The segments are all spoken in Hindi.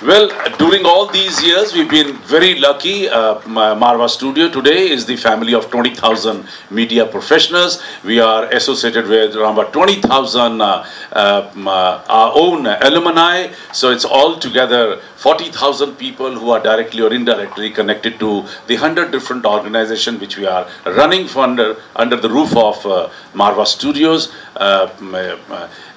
Well, during all these years, we've been very lucky. Marva Studio today is the family of 20,000 media professionals. We are associated with around about 20,000 our own alumni. So it's altogether 40,000 people who are directly or indirectly connected to the 100 different organizations which we are running under the roof of Marva Studios.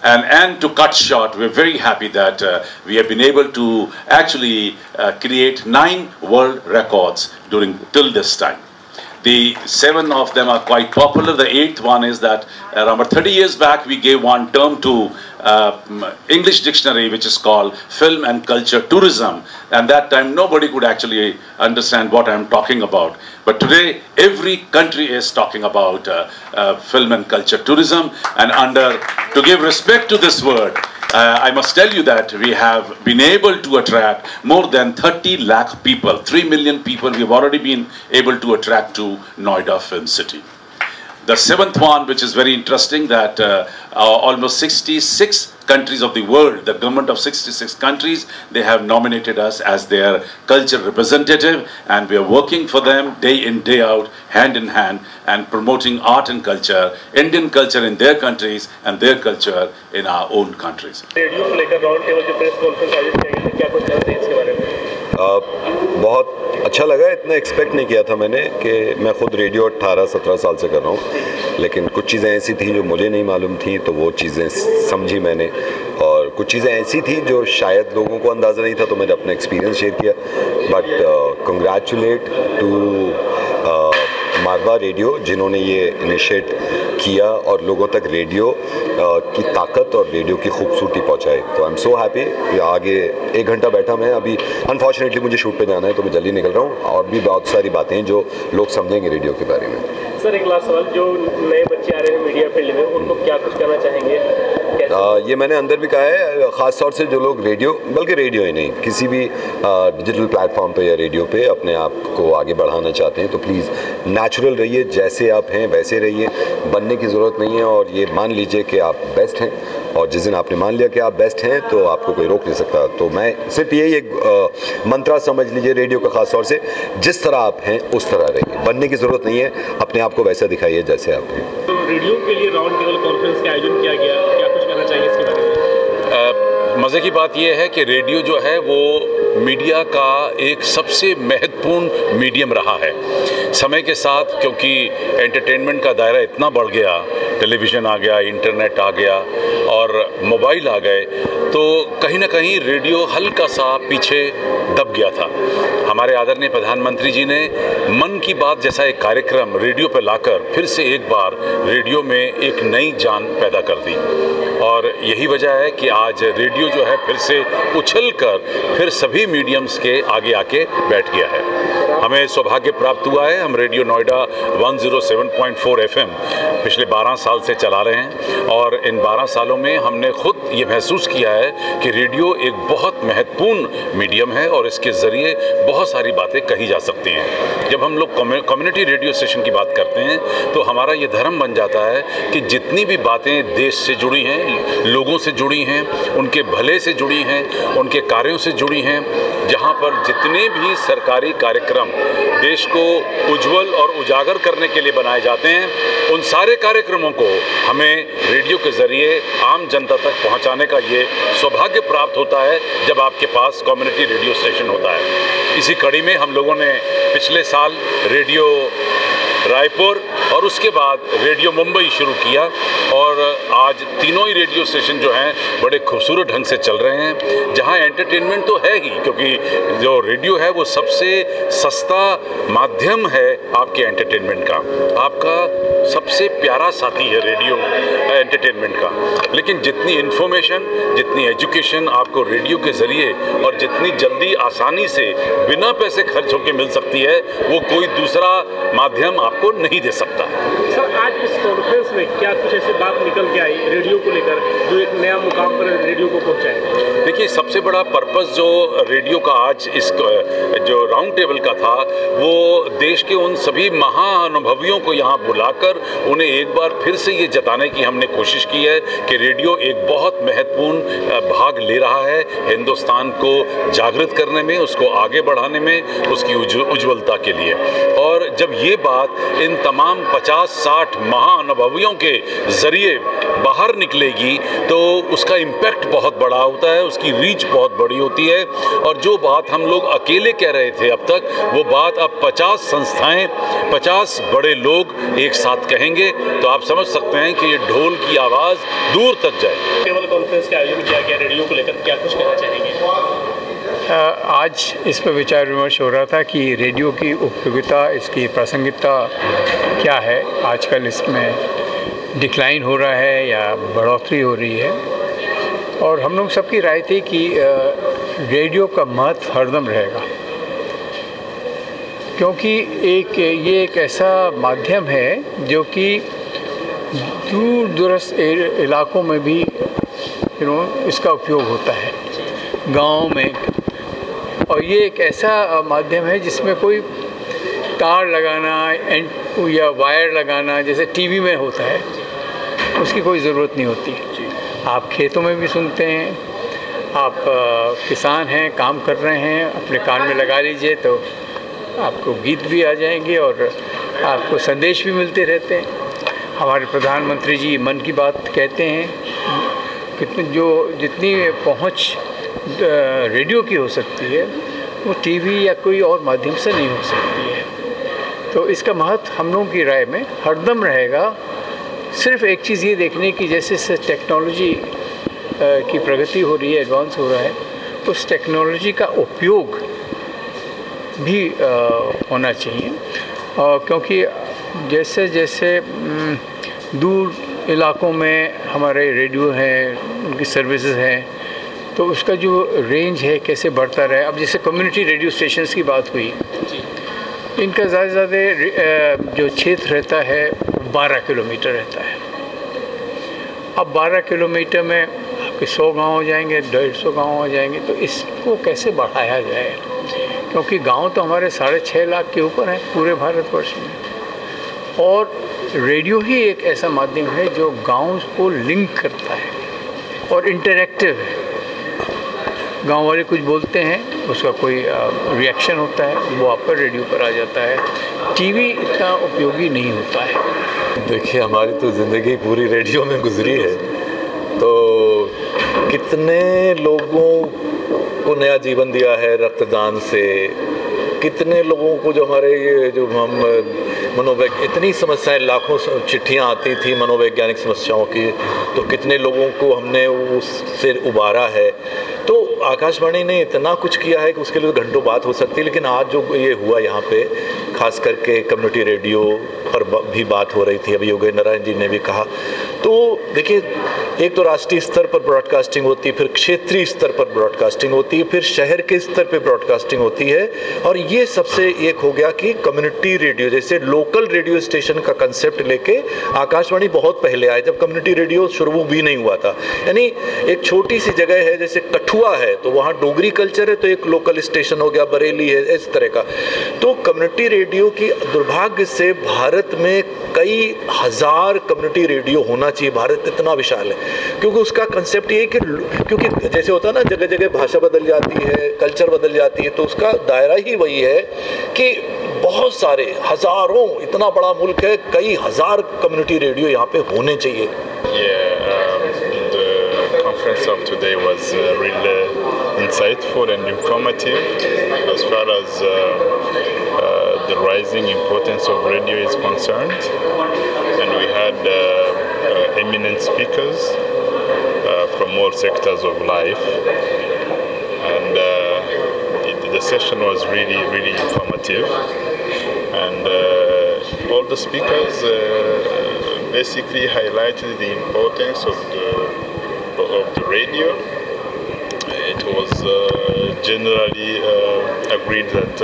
And to cut short, we're very happy that we have been able to actually create 9 world records till this time. The 7 of them are quite popular. The 8th one is that around 30 years back we gave one term to English dictionary which is called film and culture tourism, and that time nobody could actually understand what I'm talking about. But today every country is talking about film and culture tourism, and to give respect to this word, I must tell you that we have been able to attract more than 30 lakh people, 3 million people we've already been able to attract to Noida Film City. The 7th one, which is very interesting, that almost 66 countries of the world, the government of 66 countries, they have nominated us as their culture representative, and we are working for them day in, day out, hand in hand, and promoting art and culture, Indian culture in their countries and their culture in our own countries. बहुत अच्छा लगा, इतना एक्सपेक्ट नहीं किया था मैंने कि मैं खुद रेडियो 18-17 साल से कर रहा हूँ, लेकिन कुछ चीज़ें ऐसी थी जो मुझे नहीं मालूम थी, तो वो चीज़ें समझी मैंने, और कुछ चीज़ें ऐसी थी जो शायद लोगों को अंदाज़ा नहीं था, तो मैंने अपना एक्सपीरियंस शेयर किया. But congratulate to Marwa radio जिन्होंने ये इनिशिएट किया और लोगों तक रेडियो की ताकत और रेडियो की खूबसूरती पहुंचाई. तो आई एम सो हैप्पी. आगे 1 घंटा बैठा मैं, अभी अनफॉर्चुनेटली मुझे शूट पे जाना है तो मैं जल्दी निकल रहा हूँ, और भी बहुत सारी बातें हैं जो लोग समझेंगे रेडियो के बारे में. सर, एक लास्ट सवाल, जो नए बच्चे आ रहे हैं मीडिया फील्ड में, उनको क्या कुछ करना चाहेंगे? ये मैंने अंदर भी कहा है, ख़ास तौर से जो लोग रेडियो, बल्कि रेडियो ही नहीं, किसी भी डिजिटल प्लेटफॉर्म पे या रेडियो पे अपने आप को आगे बढ़ाना चाहते हैं, तो प्लीज़ नेचुरल रहिए, जैसे आप हैं वैसे रहिए, बनने की ज़रूरत नहीं है, और ये मान लीजिए कि आप बेस्ट हैं, और जिस दिन आपने मान लिया कि आप बेस्ट हैं तो आपको कोई रोक नहीं सकता. तो मैं सिर्फ यही एक मंत्रा समझ लीजिए रेडियो का, ख़ास तौर से जिस तरह आप हैं उस तरह रहिए, बनने की ज़रूरत नहीं है, अपने आप को वैसा दिखाइए जैसे आप हैं. तो रेडियो के लिए राउंड टेबल कॉन्फ्रेंस का आयोजन किया गया, क्या कुछ कहना चाहिए इसके बारे में? मज़े की बात यह है कि रेडियो जो है वो मीडिया का एक सबसे महत्वपूर्ण मीडियम रहा है समय के साथ, क्योंकि एंटरटेनमेंट का दायरा इतना बढ़ गया, टेलीविज़न आ गया, इंटरनेट आ गया और मोबाइल आ गए, तो कहीं ना कहीं रेडियो हल्का सा पीछे दब गया था. हमारे आदरणीय प्रधानमंत्री जी ने मन की बात जैसा एक कार्यक्रम रेडियो पर लाकर फिर से एक बार रेडियो में एक नई जान पैदा कर दी, और यही वजह है कि आज रेडियो जो है फिर से उछलकर फिर सभी मीडियम्स के आगे आके बैठ गया है. हमें सौभाग्य प्राप्त हुआ है, हम रेडियो नोएडा 107.4 FM पिछले 12 साल से चला रहे हैं, और इन 12 सालों में हमने खुद ये महसूस किया है कि रेडियो एक बहुत महत्वपूर्ण मीडियम है और इसके ज़रिए बहुत सारी बातें कही जा सकती हैं. जब हम लोग कम्युनिटी रेडियो स्टेशन की बात करते हैं तो हमारा ये धर्म बन जाता है कि जितनी भी बातें देश से जुड़ी हैं, लोगों से जुड़ी हैं, उनके भले से जुड़ी हैं, उनके कार्यों से जुड़ी हैं, जहाँ पर जितने भी सरकारी कार्यक्रम देश को उज्जवल और उजागर करने के लिए बनाए जाते हैं, उन सारे कार्यक्रमों को हमें रेडियो के ज़रिए आम जनता तक पहुंचाने का ये सौभाग्य प्राप्त होता है जब आपके पास कम्युनिटी रेडियो स्टेशन होता है. इसी कड़ी में हम लोगों ने पिछले साल रेडियो रायपुर और उसके बाद रेडियो मुंबई शुरू किया, और आज तीनों ही रेडियो स्टेशन जो हैं बड़े खूबसूरत ढंग से चल रहे हैं, जहां एंटरटेनमेंट तो है ही, क्योंकि जो रेडियो है वो सबसे सस्ता माध्यम है आपके एंटरटेनमेंट का, आपका सबसे प्यारा साथी है रेडियो एंटरटेनमेंट का. लेकिन जितनी इन्फॉर्मेशन, जितनी एजुकेशन आपको रेडियो के ज़रिए और जितनी जल्दी आसानी से बिना पैसे खर्च होकर मिल सकती है, वो कोई दूसरा माध्यम आपको नहीं दे सकता है. आज इस कॉन्फ्रेंस में क्या कुछ ऐसी बात निकल के आई रेडियो को लेकर जो एक नया मुकाम पर रेडियो को पहुंचाए? देखिए, सबसे बड़ा पर्पस जो रेडियो का आज इस जो राउंड टेबल का था, वो देश के उन सभी महाअनुभवियों को यहाँ बुलाकर उन्हें एक बार फिर से ये जताने की हमने कोशिश की है कि रेडियो एक बहुत महत्वपूर्ण भाग ले रहा है हिंदुस्तान को जागृत करने में, उसको आगे बढ़ाने में, उसकी उज्ज्वलता के लिए। और जब ये बात इन तमाम 50-60 महाअनुभवियों के ज़रिए बाहर निकलेगी तो उसका इम्पैक्ट बहुत बड़ा होता है, उसकी रीच बहुत बड़ी होती है। और जो बात हम लोग अकेले कह रहे थे अब तक, वो बात अब 50 संस्थाएं, 50 बड़े लोग एक साथ कहेंगे, तो आप समझ सकते हैं कि ये ढोल की आवाज़ दूर तक जाए। टेबल कॉन्फ्रेंस का आयोजन किया गया रेडियो को लेकर, क्या कुछ कहना चाहेंगे? आज इस पर विचार विमर्श हो रहा था कि रेडियो की उपयोगिता, इसकी प्रासंगिकता क्या है, आजकल इसमें डिक्लाइन हो रहा है या बढ़ोतरी हो रही है। और हम लोग सबकी राय थी कि रेडियो का महत्व हरदम रहेगा, क्योंकि ये एक ऐसा माध्यम है जो कि दूर दूरस्थ इलाकों में भी इसका उपयोग होता है, गाँव में। और ये एक ऐसा माध्यम है जिसमें कोई तार लगाना या वायर लगाना जैसे टीवी में होता है, उसकी कोई ज़रूरत नहीं होती। आप खेतों में भी सुनते हैं, आप किसान हैं, काम कर रहे हैं, अपने कान में लगा लीजिए तो आपको गीत भी आ जाएंगे और आपको संदेश भी मिलते रहते हैं। हमारे प्रधानमंत्री जी मन की बात कहते हैं, जितनी पहुंच रेडियो की हो सकती है वो टीवी या कोई और माध्यम से नहीं हो सकती है। तो इसका महत्व हम लोगों की राय में हरदम रहेगा। सिर्फ एक चीज़ ये देखने की, जैसे टेक्नोलॉजी की प्रगति हो रही है, एडवांस हो रहा है, उस टेक्नोलॉजी का उपयोग भी होना चाहिए। क्योंकि जैसे जैसे दूर इलाकों में हमारे रेडियो हैं, उनकी सर्विसेज हैं, तो उसका जो रेंज है कैसे बढ़ता रहे। अब जैसे कम्युनिटी रेडियो स्टेशंस की बात हुई, इनका ज़्यादा जो क्षेत्र रहता है 12 किलोमीटर रहता है। अब 12 किलोमीटर में आपके 100 गांव हो जाएंगे, 150 गांव हो जाएंगे, तो इसको कैसे बढ़ाया जाए? क्योंकि गांव तो हमारे 6.5 लाख के ऊपर हैं पूरे भारतवर्ष में, और रेडियो ही एक ऐसा माध्यम है जो गाँव को लिंक करता है और इंटरैक्टिव है। गांव वाले कुछ बोलते हैं, उसका कोई रिएक्शन होता है, वो आप पर रेडियो पर आ जाता है। टीवी इतना उपयोगी नहीं होता है। देखिए, हमारी तो ज़िंदगी पूरी रेडियो में गुजरी है, तो कितने लोगों को नया जीवन दिया है रक्तदान से, कितने लोगों को जो हमारे ये जो हम इतनी समस्याएं, लाखों चिट्ठियां आती थी मनोवैज्ञानिक समस्याओं की, तो कितने लोगों को हमने उससे उबारा है। तो आकाशवाणी ने इतना कुछ किया है कि उसके लिए घंटों बात हो सकती है। लेकिन आज जो ये हुआ यहाँ पे, खास करके कम्युनिटी रेडियो पर भी बात हो रही थी, अभी योगेंद्र नारायण जी ने भी कहा। तो देखिए, एक तो राष्ट्रीय स्तर पर ब्रॉडकास्टिंग होती है, फिर क्षेत्रीय स्तर पर ब्रॉडकास्टिंग होती है, फिर शहर के स्तर पर ब्रॉडकास्टिंग होती है, और ये सबसे एक हो गया कि कम्युनिटी रेडियो, जैसे लोकल रेडियो स्टेशन का कंसेप्ट लेके आकाशवाणी बहुत पहले आए, जब कम्युनिटी रेडियो शुरू भी नहीं हुआ था। यानी एक छोटी सी जगह है, जैसे कठुआ है तो वहाँ डोगरी कल्चर है, तो एक लोकल स्टेशन हो गया, बरेली है, इस तरह का। तो कम्युनिटी रेडियो की दुर्भाग्य से भारत में कई हजार कम्युनिटी रेडियो होना चाहिए। भारत इतना विशाल है, क्योंकि उसका कंसेप्ट ये है कि क्योंकि जैसे होता है ना, जगह जगह भाषा बदल जाती है, कल्चर बदल जाती है, तो उसका दायरा ही वही है कि बहुत सारे हजारों, इतना बड़ा मुल्क है, कई हजार कम्युनिटी रेडियो यहाँ पे होने चाहिए। The conference of today was really insightful and informative as far as the rising importance of radio is concerned, and we had eminent speakers from all sectors of life, and the session was really informative, and all the speakers basically highlighted the importance of the radio. It was generally agreed that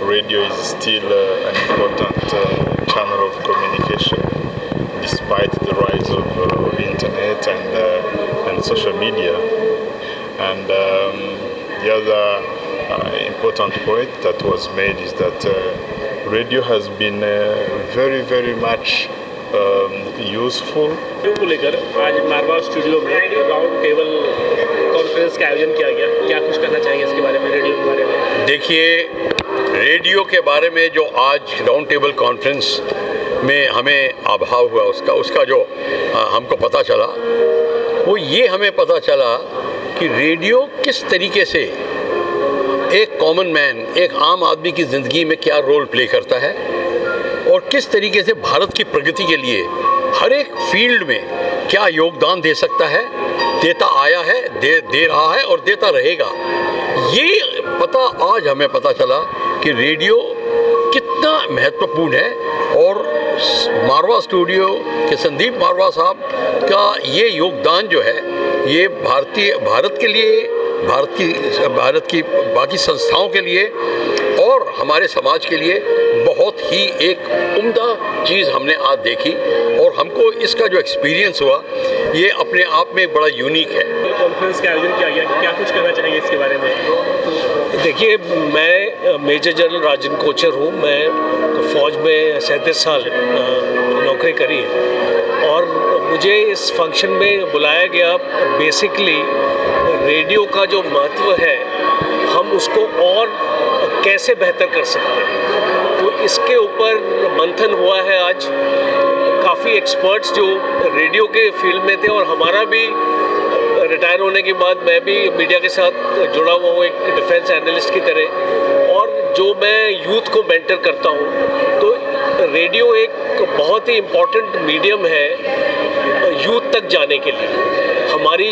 radio is still an important channel of communication. despite the rise of internet and social media. And the other important point that was made is that radio has been very much useful. को लेकर आज मारवाड़ स्टूडियो में राउंड टेबल कॉन्फ्रेंस का आयोजन किया गया, क्या कुछ करना चाहेंगे इसके बारे में, रेडियो के बारे में? देखिए, रेडियो के बारे में जो आज राउंड टेबल कॉन्फ्रेंस में हमें अभाव हुआ उसका जो हमको पता चला, वो ये हमें पता चला कि रेडियो किस तरीके से एक कॉमन मैन, एक आम आदमी की ज़िंदगी में क्या रोल प्ले करता है और किस तरीके से भारत की प्रगति के लिए हर एक फील्ड में क्या योगदान दे सकता है, देता आया है, दे रहा है और देता रहेगा। ये पता आज हमें पता चला कि रेडियो कितना महत्वपूर्ण है और मारवा स्टूडियो के संदीप मारवा साहब का ये योगदान जो है, ये भारत के लिए, भारत की बाकी संस्थाओं के लिए और हमारे समाज के लिए बहुत ही एक उम्दा चीज़ हमने आज देखी और हमको इसका जो एक्सपीरियंस हुआ ये अपने आप में बड़ा यूनिक है। कॉन्फ्रेंस का आयोजन किया गया, क्या कुछ कहना चाहेंगे इसके बारे में? देखिए, मैं मेजर जनरल राजन कोचर हूँ। मैं फ़ौज में 37 साल नौकरी करी है और मुझे इस फंक्शन में बुलाया गया बेसिकली रेडियो का जो महत्व है हम उसको और कैसे बेहतर कर सकते हैं, तो इसके ऊपर मंथन हुआ है। आज काफ़ी एक्सपर्ट्स जो रेडियो के फील्ड में थे और हमारा भी रिटायर होने के बाद मैं भी मीडिया के साथ जुड़ा हुआ हूँ एक डिफेंस एनालिस्ट की तरह, और जो मैं यूथ को मेंटर करता हूँ, तो रेडियो एक बहुत ही इम्पोर्टेंट मीडियम है यूथ तक जाने के लिए। हमारा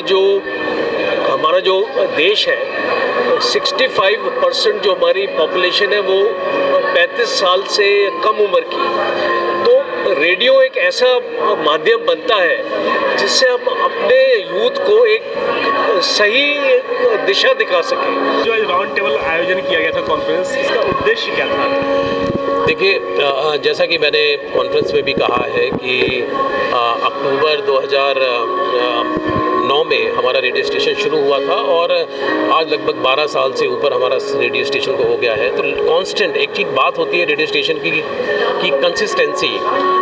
जो देश है 65% जो हमारी पॉपुलेशन है वो 35 साल से कम उम्र की, तो रेडियो एक ऐसा माध्यम बनता है जिससे हम अपने यूथ को एक सही दिशा दिखा सकें। जो राउंड टेबल आयोजन किया गया था कॉन्फ्रेंस, इसका उद्देश्य क्या था? देखिए, जैसा कि मैंने कॉन्फ्रेंस में भी कहा है कि अक्टूबर 2009 में हमारा रेडियो स्टेशन शुरू हुआ था और आज लगभग 12 साल से ऊपर हमारा रेडियो स्टेशन को हो गया है। तो कांस्टेंट एक चीज़ बात होती है रेडियो स्टेशन की कंसिस्टेंसी।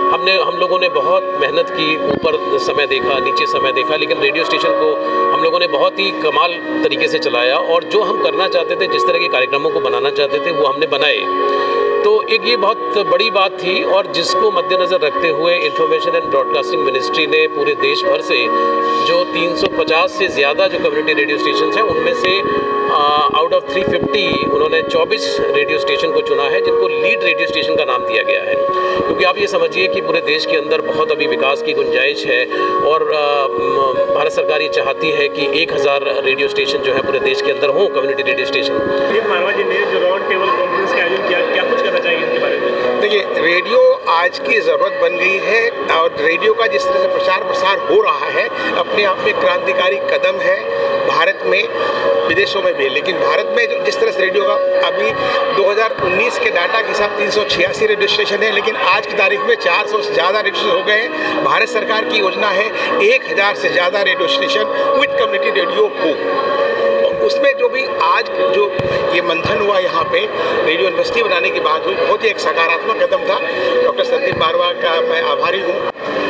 हम लोगों ने बहुत मेहनत की, ऊपर समय देखा, नीचे समय देखा, लेकिन रेडियो स्टेशन को हम लोगों ने बहुत ही कमाल तरीके से चलाया और जो हम करना चाहते थे, जिस तरह के कार्यक्रमों को बनाना चाहते थे, वो हमने बनाए। तो एक ये बहुत बड़ी बात थी और जिसको मद्देनज़र रखते हुए इंफॉर्मेशन एंड ब्रॉडकास्टिंग मिनिस्ट्री ने पूरे देश भर से जो 350 से ज़्यादा जो कम्युनिटी रेडियो स्टेशन हैं उनमें से आउट ऑफ 350 उन्होंने 24 रेडियो स्टेशन को चुना है जिनको लीड रेडियो स्टेशन का नाम दिया गया है, क्योंकि आप ये समझिए कि पूरे देश के अंदर बहुत अभी विकास की गुंजाइश है और भारत सरकार ये चाहती है कि 1000 रेडियो स्टेशन जो है पूरे देश के अंदर हों, कम्युनिटी रेडियो स्टेशन। मारवा जी ने जो राउंड टेबल कॉन्फ्रेंस का आयोजन किया, क्या कुछ करना चाहिए इसके बारे में? देखिए, रेडियो आज की ज़रूरत बन गई है और रेडियो का जिस तरह से प्रचार प्रसार हो रहा है अपने आप में क्रांतिकारी कदम है भारत में, विदेशों में भी। लेकिन भारत में जिस तरह से रेडियो का अभी 2019 के डाटा के हिसाब 386 रेडियो स्टेशन है, लेकिन आज की तारीख में 400 से ज़्यादा रेडियो स्टेशन हो गए हैं। भारत सरकार की योजना है 1000 से ज़्यादा radio station with community radio हो। उसमें जो भी आज जो ये मंथन हुआ यहाँ पे रेडियो यूनिवर्सिटी बनाने की बात हुई, बहुत ही एक सकारात्मक कदम था। डॉक्टर संदीप मारवा का मैं आभारी हूँ।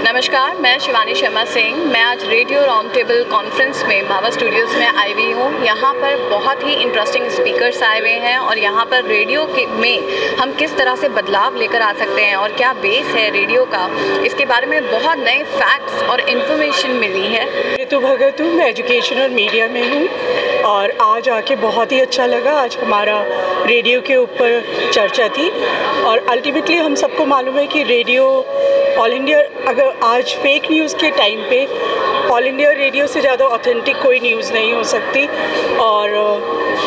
नमस्कार, मैं शिवानी शर्मा सिंह। मैं आज रेडियो राउंड टेबल कॉन्फ्रेंस में मावा स्टूडियोज़ में आई हुई हूँ। यहाँ पर बहुत ही इंटरेस्टिंग स्पीकर्स आए हुए हैं और यहाँ पर रेडियो में हम किस तरह से बदलाव लेकर आ सकते हैं और क्या बेस है रेडियो का, इसके बारे में बहुत नए फैक्ट्स और इन्फॉर्मेशन मिली है। ऋतु भगत हूँ, मैं एजुकेशन और मीडिया में हूँ और आज आके बहुत ही अच्छा लगा। आज हमारा रेडियो के ऊपर चर्चा थी और अल्टीमेटली हम सबको मालूम है कि रेडियो ऑल इंडिया, अगर आज फेक न्यूज़ के टाइम पे ऑल इंडिया रेडियो से ज़्यादा ऑथेंटिक कोई न्यूज़ नहीं हो सकती। और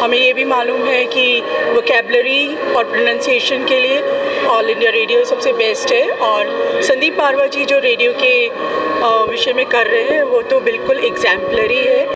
हमें ये भी मालूम है कि वोकैबुलरी और प्रोनाउंसिएशन के लिए ऑल इंडिया रेडियो सबसे बेस्ट है। और संदीप मारवा जी जो रेडियो के विषय में कर रहे हैं वो तो बिल्कुल एग्जाम्पलरी है।